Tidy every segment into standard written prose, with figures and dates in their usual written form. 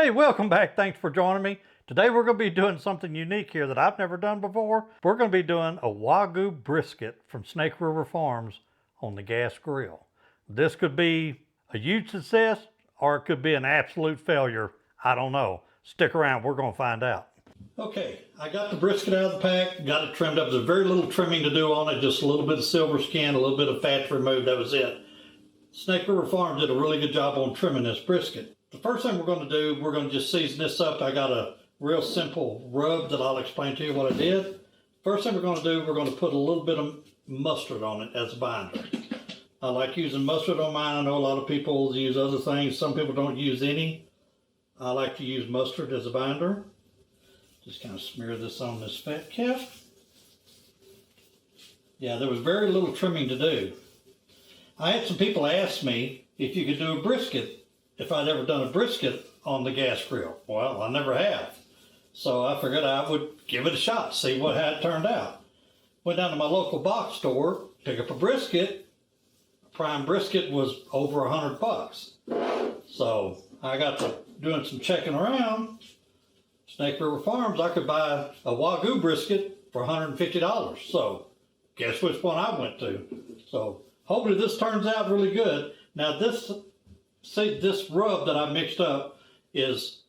Hey, welcome back. Thanks for joining me. Today we're going to be doing something unique here that I've never done before. We're going to be doing a Wagyu brisket from Snake River Farms on the gas grill. This could be a huge success or it could be an absolute failure. I don't know. Stick around. We're going to find out. Okay, I got the brisket out of the pack, got it trimmed up. There's very little trimming to do on it, just a little bit of silver skin, a little bit of fat to remove, that was it. Snake River Farms did a really good job on trimming this brisket. The first thing we're going to do, we're going to just season this up. I got a real simple rub that I'll explain to you what I did. First thing we're going to do, we're going to put a little bit of mustard on it as a binder. I like using mustard on mine. I know a lot of people use other things. Some people don't use any. I like to use mustard as a binder. Just kind of smear this on this fat cap. Yeah, there was very little trimming to do. I had some people ask me if you could do a brisket, if I'd ever done a brisket on the gas grill. Well, I never have. So I figured I would give it a shot, see how it turned out. Went down to my local box store, picked up a brisket. A prime brisket was over $100. So I got to doing some checking around. Snake River Farms, I could buy a Wagyu brisket for $150. So guess which one I went to. So hopefully this turns out really good. Now this rub that I mixed up is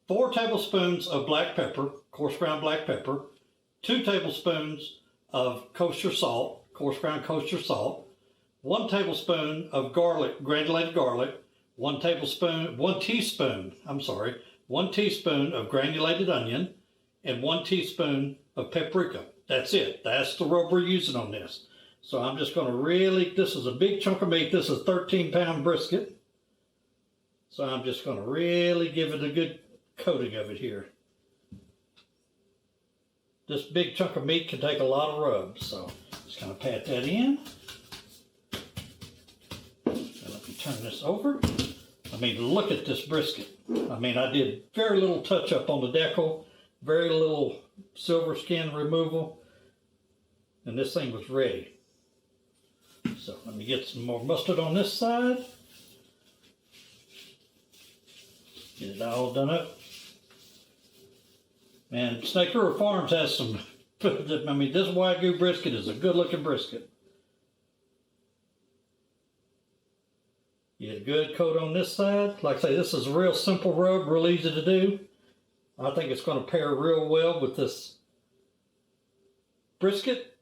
4 tablespoons of black pepper, coarse ground black pepper, 2 tablespoons of kosher salt, coarse ground kosher salt, 1 tablespoon of garlic, granulated garlic, 1 teaspoon of granulated onion, and 1 teaspoon of paprika. That's it. That's the rub we're using on this. So I'm just going to really, this is a big chunk of meat. This is a 13-pound brisket. So I'm just going to really give it a good coating of it here. This big chunk of meat can take a lot of rubs. So just kind of pat that in. And let me turn this over. I mean, look at this brisket. I mean, I did very little touch up on the decal, very little silver skin removal, and this thing was ready. So let me get some more mustard on this side. Get it all done up. And Snake River Farms has some, I mean, this Wagyu brisket is a good looking brisket. Get a good coat on this side. Like I say, this is a real simple rub, real easy to do. I think it's going to pair real well with this brisket.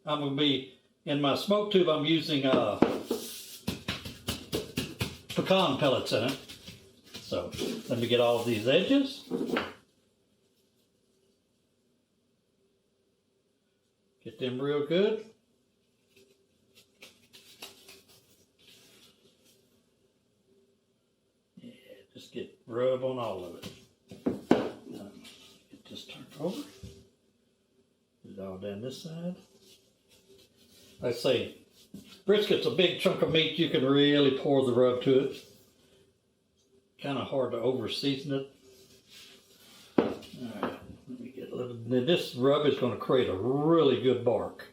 I'm going to be, in my smoke tube, I'm using pecan pellets in it. So let me get all of these edges. Get them real good. Just get rub on all of it. Get this turned over. Get it all down this side. Like I say, brisket's a big chunk of meat. You can really pour the rub to it. Kind of hard to over season it. Alright, let me get a little. Then this rub is going to create a really good bark.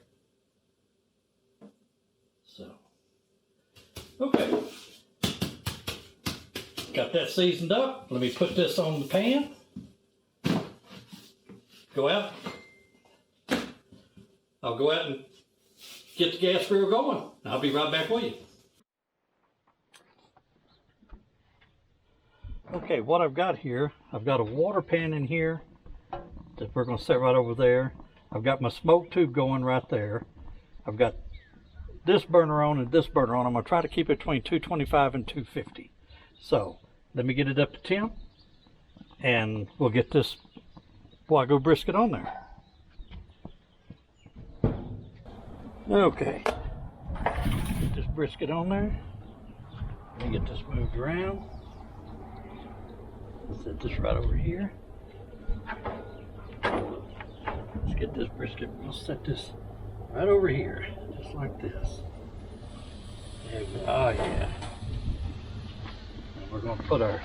So, okay. Got that seasoned up. Let me put this on the pan. Go out. I'll go out and get the gas grill going. I'll be right back with you. Okay, what I've got here, I've got a water pan in here that we're going to set right over there. I've got my smoke tube going right there. I've got this burner on and this burner on. I'm going to try to keep it between 225 and 250. So let me get it up to 10 and we'll get this Wagyu brisket on there. Okay, get this brisket on there. Let me get this moved around. Set this right over here. Let's get this brisket. We'll set this right over here, just like this. There we go. Oh yeah. And we're going to put our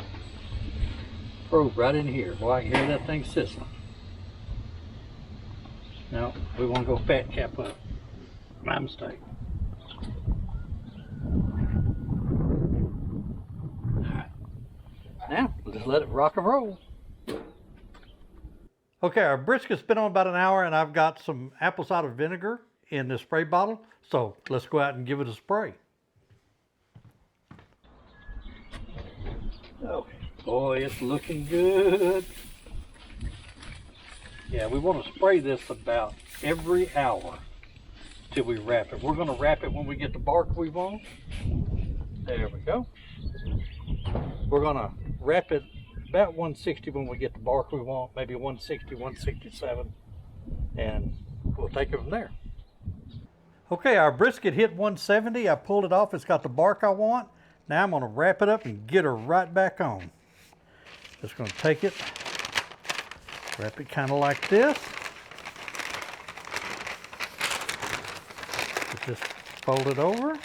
probe right in here. Boy, I can hear that thing sizzling. Now we want to go fat cap up. My mistake. Now, just let it rock and roll. Okay, our brisket's been on about an hour and I've got some apple cider vinegar in this spray bottle. So let's go out and give it a spray. Okay, boy, it's looking good. Yeah, we want to spray this about every hour till we wrap it. We're going to wrap it when we get the bark we want. There we go. We're going to wrap it about 160 when we get the bark we want, maybe 160, 167, and we'll take it from there. Okay, our brisket hit 170. I pulled it off. It's got the bark I want. Now I'm going to wrap it up and get her right back on. Just going to take it, wrap it kind of like this. Just fold it over.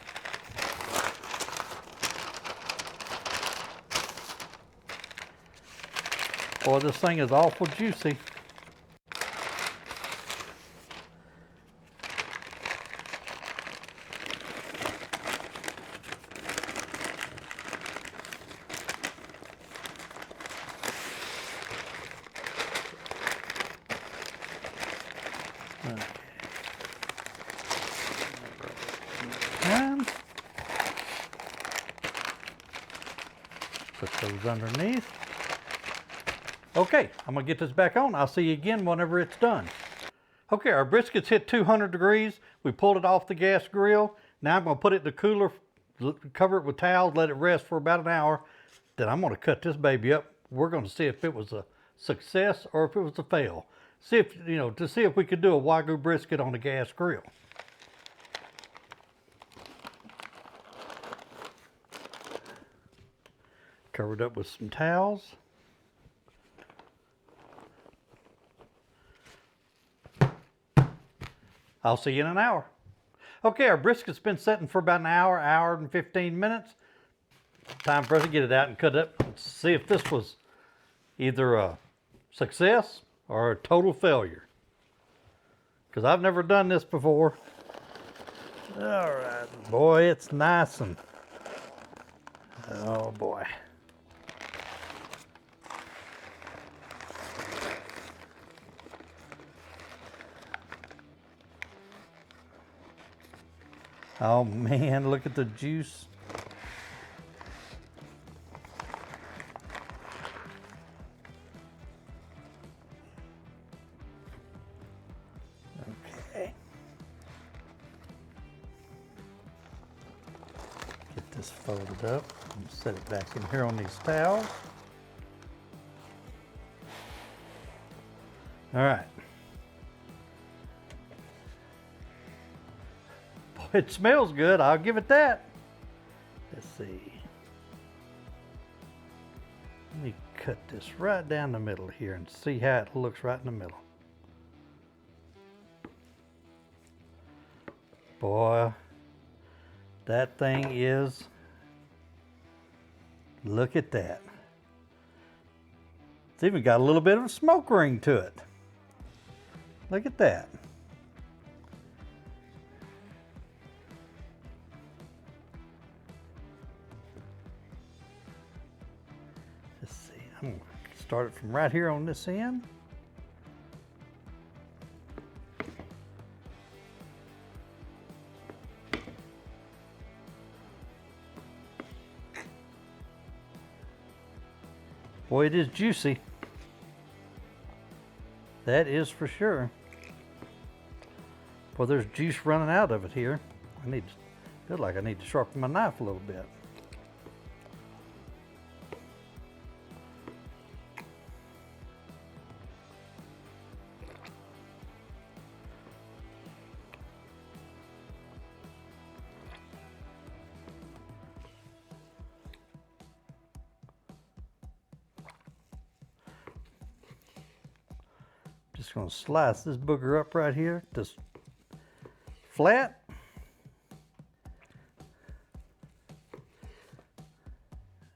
Boy, this thing is awful juicy. Put those underneath. Okay, I'm gonna get this back on. I'll see you again whenever it's done. Okay, our brisket's hit 200 degrees. We pulled it off the gas grill. Now I'm gonna put it in the cooler, cover it with towels, let it rest for about an hour. Then I'm gonna cut this baby up. We're gonna see if it was a success or if it was a fail. See if, to see if we could do a Wagyu brisket on the gas grill. Covered up with some towels. I'll see you in an hour. Okay, our brisket's been sitting for about an hour, hour and 15 minutes. Time for us to get it out and cut it up and see if this was either a success or a total failure. Because I've never done this before. All right, boy, it's nice and, oh boy. Oh man, look at the juice. Okay. Get this folded up and set it back in here on these towels. All right. It smells good, I'll give it that. Let's see. Let me cut this right down the middle here and see how it looks right in the middle. Boy, that thing is, look at that. It's even got a little bit of a smoke ring to it. Look at that. I'm going to start it from right here on this end. Boy, it is juicy. That is for sure. Well, there's juice running out of it here. Feel like I need to sharpen my knife a little bit. Just going to slice this booger up right here, just flat.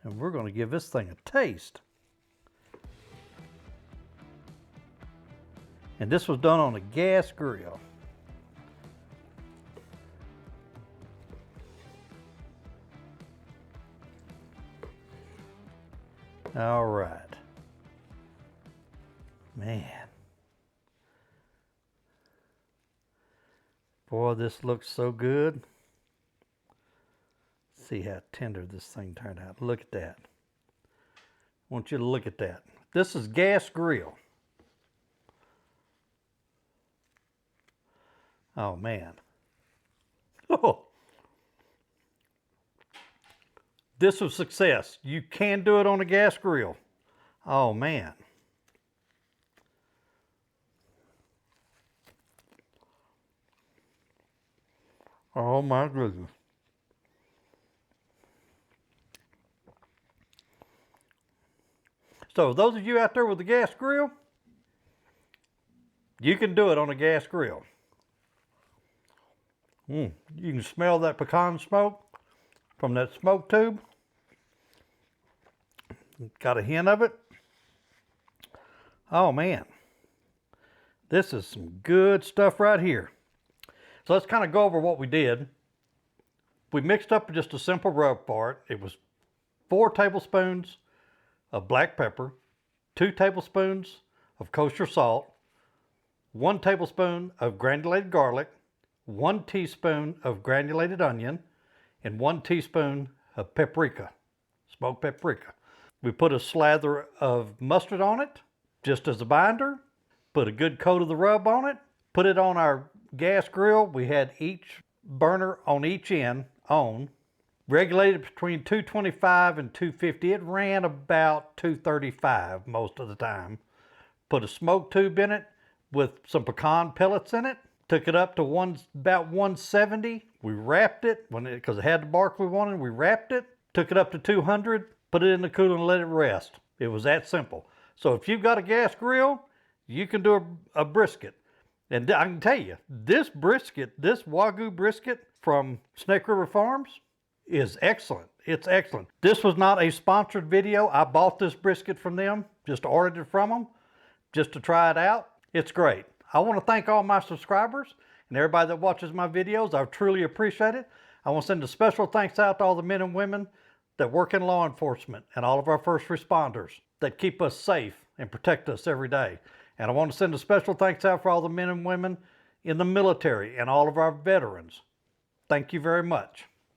And we're going to give this thing a taste. And this was done on a gas grill. All right. Man. Boy, this looks so good. See how tender this thing turned out. Look at that. I want you to look at that. This is Gasgrill. Oh man. Oh. This was success. You can do it on a gas grill. Oh man. Oh my goodness. So those of you out there with a gas grill, you can do it on a gas grill. You can smell that pecan smoke from that smoke tube. Got a hint of it. Oh man, this is some good stuff right here. So let's kind of go over what we did. We mixed up just a simple rub for it. It was 4 tablespoons of black pepper, 2 tablespoons of kosher salt, 1 tablespoon of granulated garlic, 1 teaspoon of granulated onion, and 1 teaspoon of paprika, smoked paprika. We put a slather of mustard on it, just as a binder, put a good coat of the rub on it, put it on our gas grill. We had each burner on each end on, regulated between 225 and 250. It ran about 235 most of the time. Put a smoke tube in it with some pecan pellets in it. Took it up to about 170. We wrapped it because it had the bark we wanted. We wrapped it. Took it up to 200. Put it in the cooler and let it rest. It was that simple. So if you've got a gas grill, you can do a brisket. And I can tell you, this brisket, this Wagyu brisket from Snake River Farms is excellent. It's excellent. This was not a sponsored video. I bought this brisket from them, just ordered it from them, just to try it out. It's great. I want to thank all my subscribers and everybody that watches my videos. I truly appreciate it. I want to send a special thanks out to all the men and women that work in law enforcement and all of our first responders that keep us safe and protect us every day. And I want to send a special thanks out for all the men and women in the military and all of our veterans. Thank you very much.